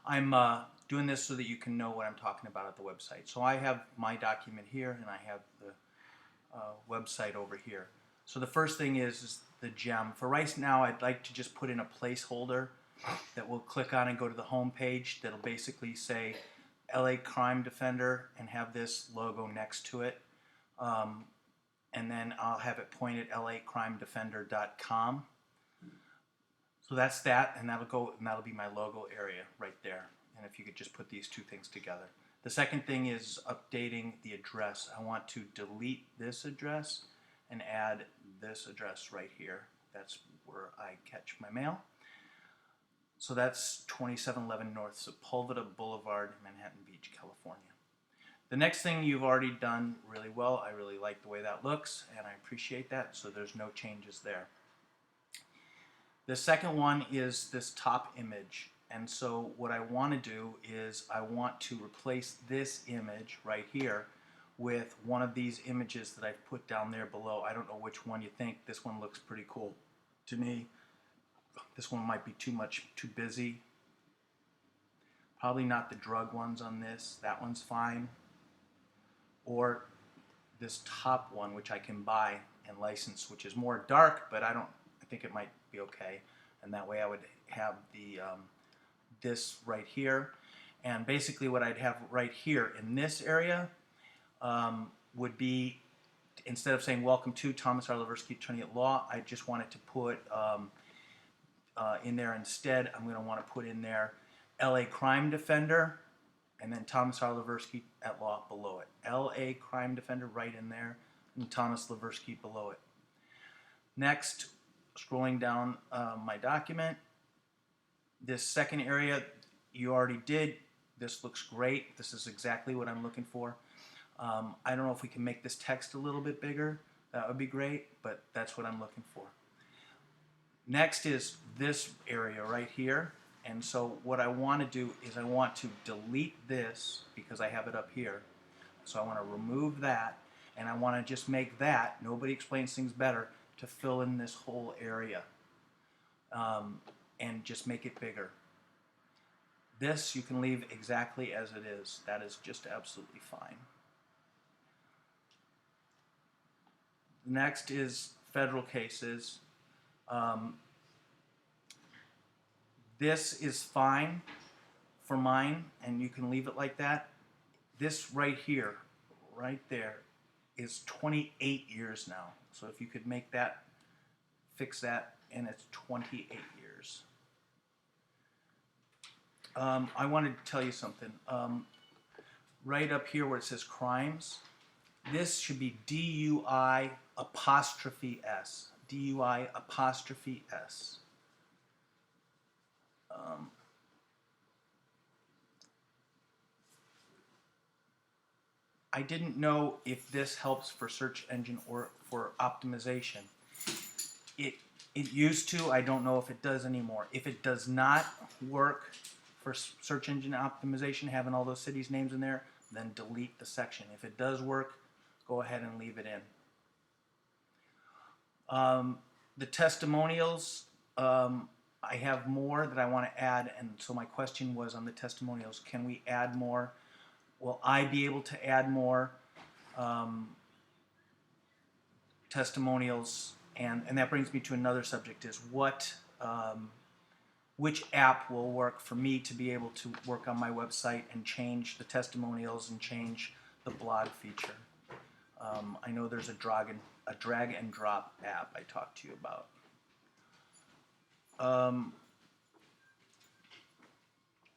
I'm doing this so that you can know what I'm talking about at the website. So I have my document here and I have the website over here. So the first thing is the gem. For right now, I'd like to just put in a placeholder that we'll click on and go to the home page that'll basically say LA Crime Defender and have this logo next to it. And then I'll have it point at lacrimedefender.com. So that's that, and that'll be my logo area right there. And if you could just put these two things together. The second thing is updating the address. I want to delete this address and add this address right here. That's where I catch my mail. So that's 2711 North Sepulveda Boulevard, Manhattan Beach, California. The next thing you've already done really well. I really like the way that looks, and I appreciate that, so there's no changes there. The second one is this top image. And so what I want to do is I want to replace this image right here with one of these images that I've put down there below. I don't know which one you think. This one looks pretty cool to me. This one might be too busy. Probably not the drug ones on this. That one's fine. Or this top one, which I can buy and license, which is more dark, but I think it might be okay. And that way I would have the this right here. And basically what I'd have right here in this area would be, instead of saying welcome to Thomas R. Leversky, attorney at law, I just wanted to put in there instead, I'm going to want to put in there LA Crime Defender and then Thomas R. Leversky at law below it. LA Crime Defender right in there and Thomas Leversky below it. Next, scrolling down my document, this second area you already did. This looks great. This is exactly what I'm looking for. I don't know if we can make this text a little bit bigger. That would be great, but that's what I'm looking for. Next is this area right here. And so what I want to do is I want to delete this because I have it up here. So I want to remove that, and I want to just make that, nobody explains things better, to fill in this whole area and just make it bigger. This you can leave exactly as it is. That is just absolutely fine. Next is federal cases. This is fine for mine, and you can leave it like that. This right here, right there, is 28 years now. So if you could make that, fix that, and it's 28 years. I wanted to tell you something. Right up here where it says crimes, this should be DUI apostrophe S. DUI apostrophe S. I didn't know if this helps for search engine or for optimization. It used to. I don't know if it does anymore. If it does not work for search engine optimization, having all those cities' names in there, then delete the section. If it does work, go ahead and leave it in. The testimonials, I have more that I want to add, and so my question was on the testimonials, can we add more? Will I be able to add more testimonials? And that brings me to another subject, is which app will work for me to be able to work on my website and change the testimonials and change the blog feature. I know there's a drag and drop app I talked to you about.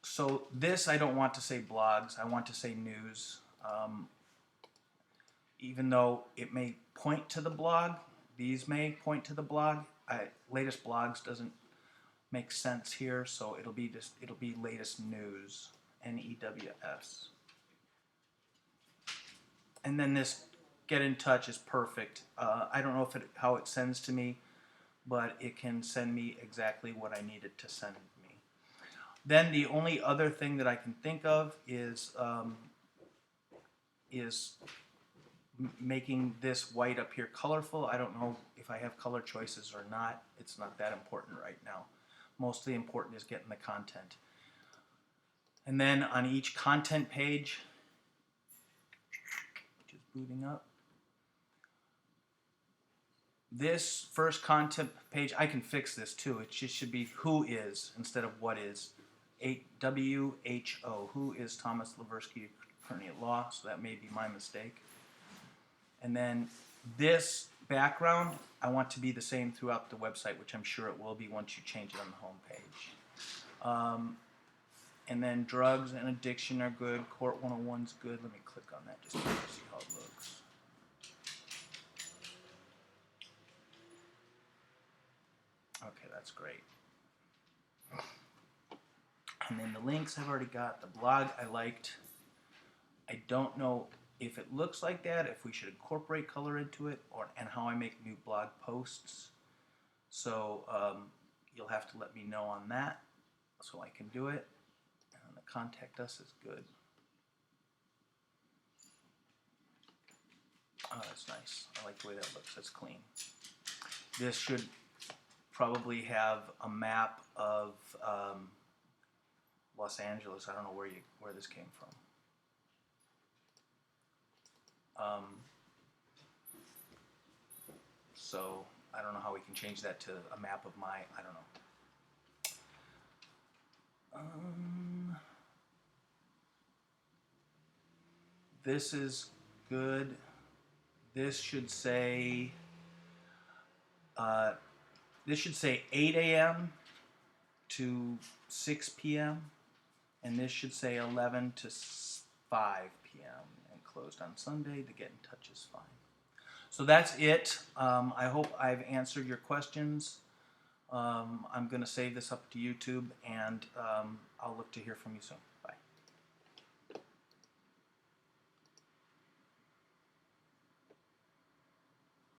So this, I don't want to say blogs, I want to say news. Even though it may point to the blog, these may point to the blog. Latest blogs doesn't make sense here, so it'll be latest news, NEWS. And then this get in touch is perfect. I don't know how it sends to me, but it can send me exactly what I need it to send me. Then the only other thing that I can think of is making this white up here colorful. I don't know if I have color choices or not. It's not that important right now. Mostly important is getting the content. And then on each content page, which is booting up, this first content page, I can fix this too. It just should be who is instead of what is. WHO, who is Thomas Leversky, attorney at law, so that may be my mistake. And then this background, I want to be the same throughout the website, which I'm sure it will be once you change it on the home page. And then drugs and addiction are good. Court 101's good. Let me click on that just to see how it looks. Okay, that's great. And then the links I've already got. The blog I liked. I don't know if it looks like that, if we should incorporate color into it, and how I make new blog posts. So you'll have to let me know on that so I can do it. And the contact us is good. Oh, that's nice. I like the way that looks. That's clean. This should probably have a map of Los Angeles. I don't know where this came from. So I don't know how we can change that to a map of my, I don't know. This is good. This should say 8 a.m. to 6 p.m. and this should say 11 to 5 p.m. and closed on Sunday. To get in touch is fine. So that's it. I hope I've answered your questions. I'm going to save this up to YouTube, and I'll look to hear from you soon.